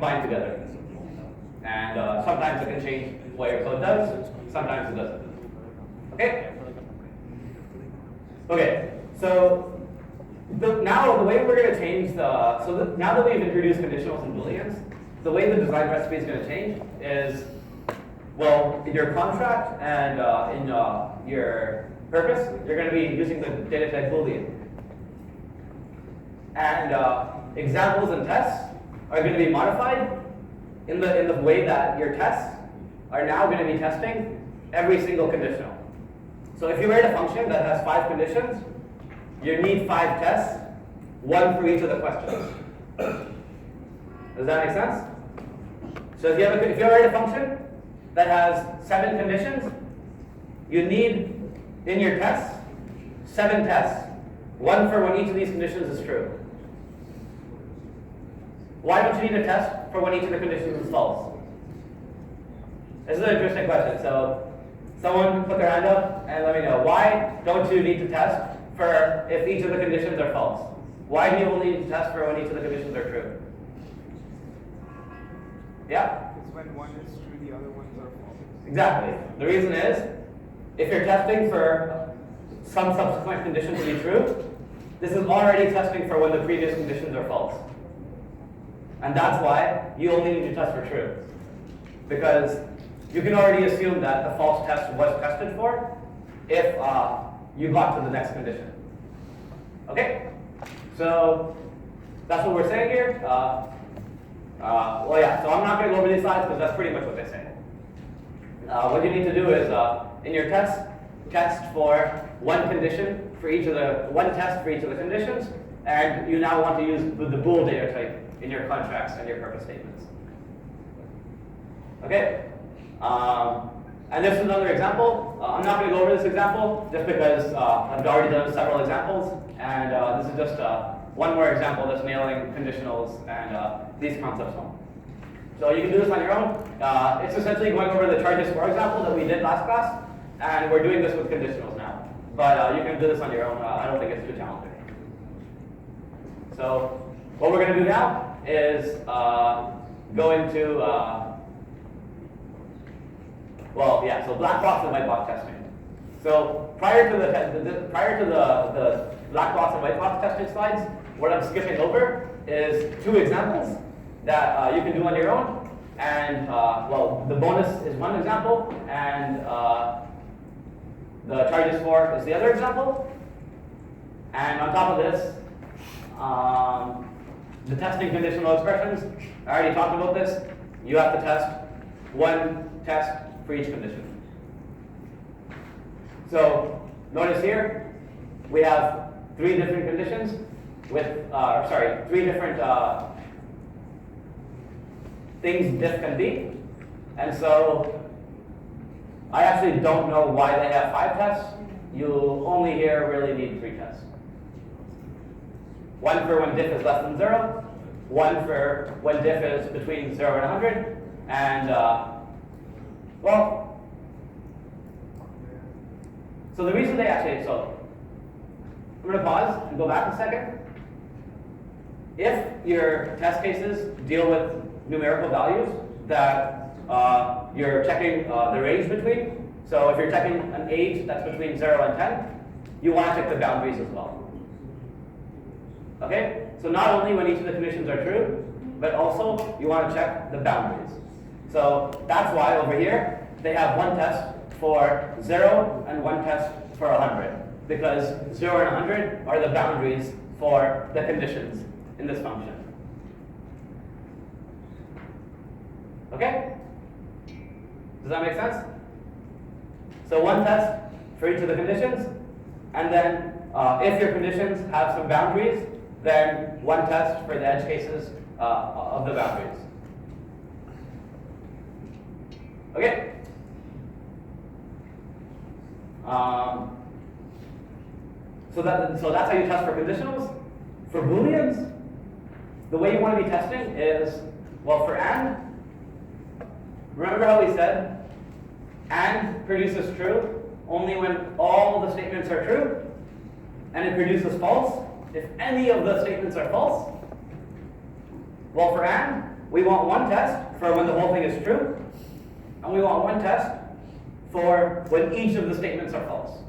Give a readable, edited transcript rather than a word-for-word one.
bind together. And sometimes it can change what your code does, sometimes it doesn't. Okay? Okay, so now the way we're going to change now that we've introduced conditionals and booleans, the way the design recipe is going to change is, well, in your contract and in your purpose, you're going to be using the data type boolean. And examples and tests are going to be modified in the way that your tests are now going to be testing every single conditional. So if you write a function that has 5 conditions, you need 5 tests, 1 for each of the questions. Does that make sense? So if you write a function that has 7 conditions, you need in your tests 7 tests, 1 for when each of these conditions is true. Why don't you need a test for when each of the conditions is false? This is an interesting question. So someone put their hand up and let me know. Why don't you need to test for if each of the conditions are false? Why do you only need to test for when each of the conditions are true? Yeah? It's when one is true, the other ones are false. Exactly. The reason is, if you're testing for some subsequent condition to be true, this is already testing for when the previous conditions are false. And that's why you only need to test for true. Because you can already assume that the false test was tested for if you got to the next condition. Okay? So that's what we're saying here. Well, yeah, so I'm not going to go over these slides because that's pretty much what they say. What you need to do is, in your test for one condition for each of the, one test for each of the conditions, and you now want to use the bool data type in your contracts and your purpose statements. Okay? And this is another example. I'm not going to go over this example just because I've already done several examples, and this is just one more example that's nailing conditionals and these concepts home. So you can do this on your own. It's essentially going over the charges for example that we did last class, and we're doing this with conditionals now. But you can do this on your own. I don't think it's too challenging. So what we're going to do now is go into so black box and white box testing. So prior to the black box and white box testing slides, what I'm skipping over is 2 examples that you can do on your own. And the bonus is one example, and the charges for is the other example. And on top of this, the testing conditional expressions, I already talked about this. You have to test one test for each condition. So notice here, we have 3 different conditions with, 3 different things diff can be. And so I actually don't know why they have 5 tests. You only here really need 3 tests. 1 for when diff is less than 0, 1 for when diff is between 0 and 100, and so the reason they actually, so I'm going to pause and go back a second. If your test cases deal with numerical values that you're checking the range between, so if you're checking an age that's between 0 and 10, you want to check the boundaries as well. Okay? So not only when each of the conditions are true, but also you want to check the boundaries. So that's why over here they have 1 test for 0 and 1 test for 100, because 0 and 100 are the boundaries for the conditions in this function. Okay? Does that make sense? So 1 test for each of the conditions, and then if your conditions have some boundaries, then 1 test for the edge cases of the boundaries. Okay? So that's how you test for conditionals. For booleans, the way you want to be testing is, well, for AND, remember how we said AND produces true only when all the statements are true, and it produces false if any of the statements are false? Well, for AND, We want one test for when the whole thing is true, and we want one test for when each of the statements are false.